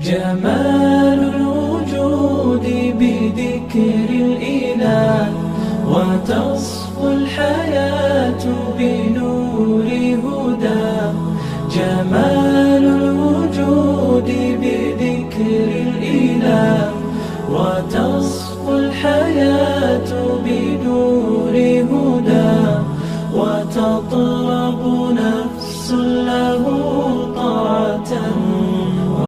جمال الوجود بذكر الإله، وتصفو الحياة بنور هداه. جمال